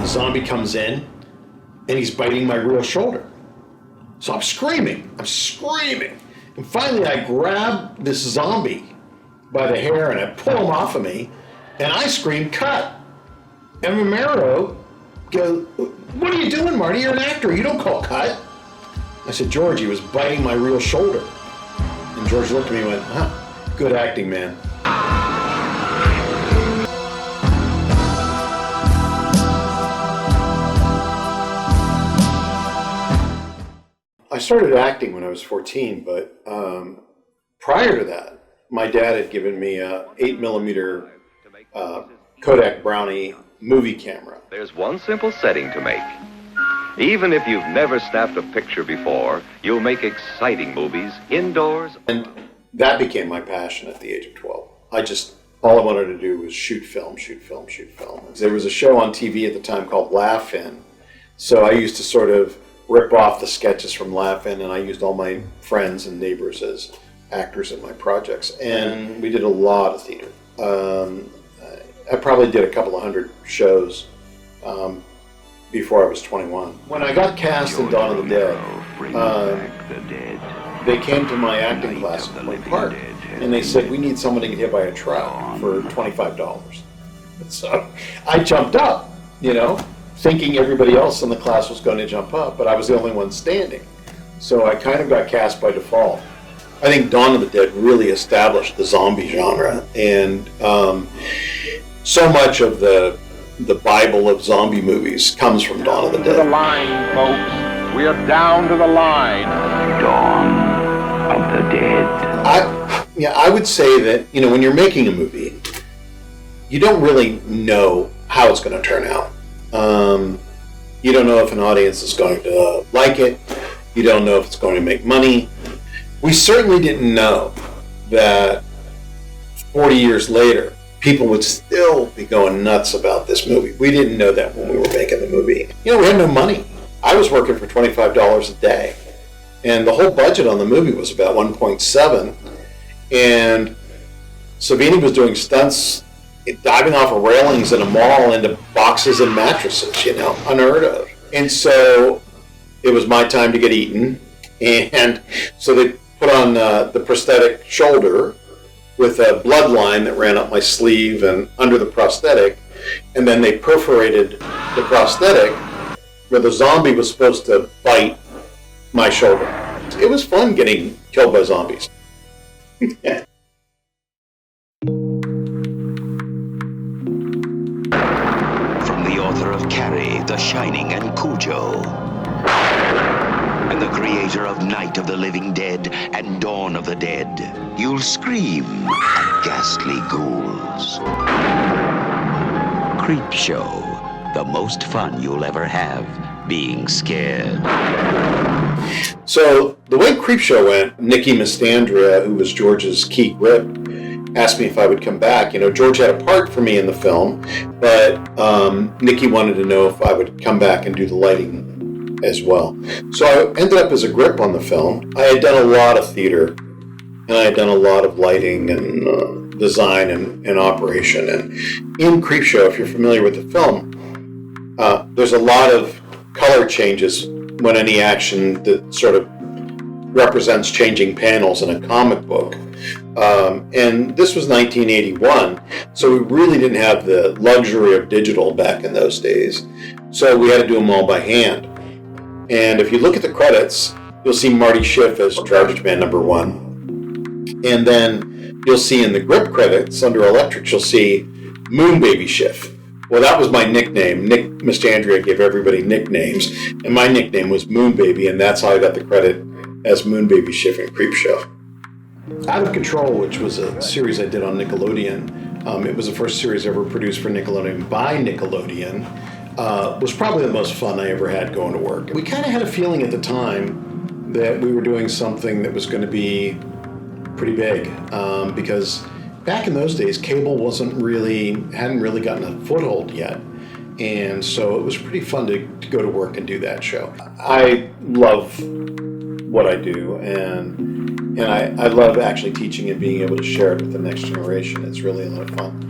the zombie comes in and he's biting my real shoulder. So I'm screaming. And finally I grab this zombie by the hair and I pull him off of me and I scream, cut. And Romero goes, what are you doing, Marty? You're an actor. You don't call cut. I said, George, he was biting my real shoulder. And George looked at me and went, good acting, man. I started acting when I was 14, but prior to that, my dad had given me a 8mm Kodak Brownie movie camera. There's one simple setting to make. Even if you've never snapped a picture before, you'll make exciting movies indoors. And that became my passion at the age of 12. All I wanted to do was shoot film. There was a show on TV at the time called Laugh-In. So I used to sort of rip off the sketches from Laugh-In, and I used all my friends and neighbors as actors in my projects. And we did a lot of theater. I probably did a couple of hundred shows before I was 21. When I got cast in Dawn of the Dead, they came to my acting class at Point Park, and they said, we need someone to get hit by a truck for $25. So I jumped up, thinking everybody else in the class was going to jump up, but I was the only one standing. So I kind of got cast by default. I think Dawn of the Dead really established the zombie genre, and so much of the Bible of zombie movies comes from Dawn of the Dead. To the line, folks. We are down to the line. Dawn of the Dead. I would say that, when you're making a movie, you don't really know how it's going to turn out. You don't know if an audience is going to like it. You don't know if it's going to make money. We certainly didn't know that 40 years later, people would still be going nuts about this movie. We didn't know that when we were making the movie. We had no money. I was working for $25 a day, and the whole budget on the movie was about 1.7, and Savini was doing stunts, diving off of railings in a mall into boxes and mattresses, unheard of. And so it was my time to get eaten, and so they put on the prosthetic shoulder with a bloodline that ran up my sleeve and under the prosthetic, and then they perforated the prosthetic where the zombie was supposed to bite my shoulder. It was fun getting killed by zombies. Yeah. From the author of Carrie, The Shining, and Cujo, and the creator of Night of the Living Dead and Dawn of the Dead, you'll scream at ghastly ghouls. Creepshow, the most fun you'll ever have being scared. So the way Creepshow went, Nikki Mastandrea, who was George's key grip, asked me if I would come back. George had a part for me in the film, but Nikki wanted to know if I would come back and do the lighting as well. So I ended up as a grip on the film. I had done a lot of theater, and I had done a lot of lighting and design and operation. And in Creepshow, if you're familiar with the film, there's a lot of color changes when any action that sort of represents changing panels in a comic book. And this was 1981, so we really didn't have the luxury of digital back in those days. So we had to do them all by hand. And if you look at the credits, you'll see Marty Schiff as Garbage Man number 1. And then you'll see in the grip credits under Electric, you'll see Moon Baby Schiff. Well, that was my nickname. Nick Mastandrea gave everybody nicknames, and my nickname was Moon Baby, and that's how I got the credit as Moon Baby Schiff in Creepshow. Out of Control, which was a series I did on Nickelodeon, it was the first series ever produced for Nickelodeon by Nickelodeon, was probably the most fun I ever had going to work. We kind of had a feeling at the time that we were doing something that was going to be pretty big, because back in those days, cable hadn't really gotten a foothold yet. And so it was pretty fun to go to work and do that show. I love what I do, and I love actually teaching and being able to share it with the next generation. It's really a lot of fun.